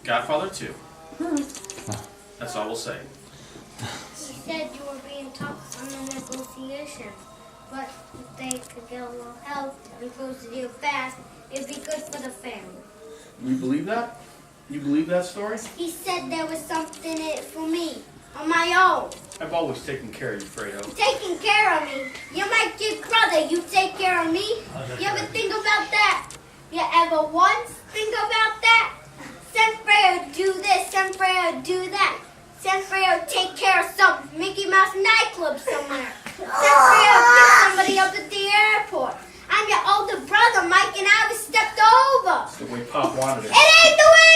Godfather 2. That's all we'll say. He said you were being tough on the negotiation, but if they could get a little help and close the deal fast, it'd be good for the family. You believe that? You believe that story? He said there was something in it for me, on my own. I've always taken care of you, Fredo. Taking care of me. You're my big brother. You take care of me. You ever think about that? You ever once think about that? Sanfredo do this, Sanfredo do that. Sanfredo take care of some Mickey Mouse nightclub somewhere. Sanfredo pick somebody up at the airport. I'm your older brother, Mike, and I was stepped over. That's the way Pop wanted it. It ain't the way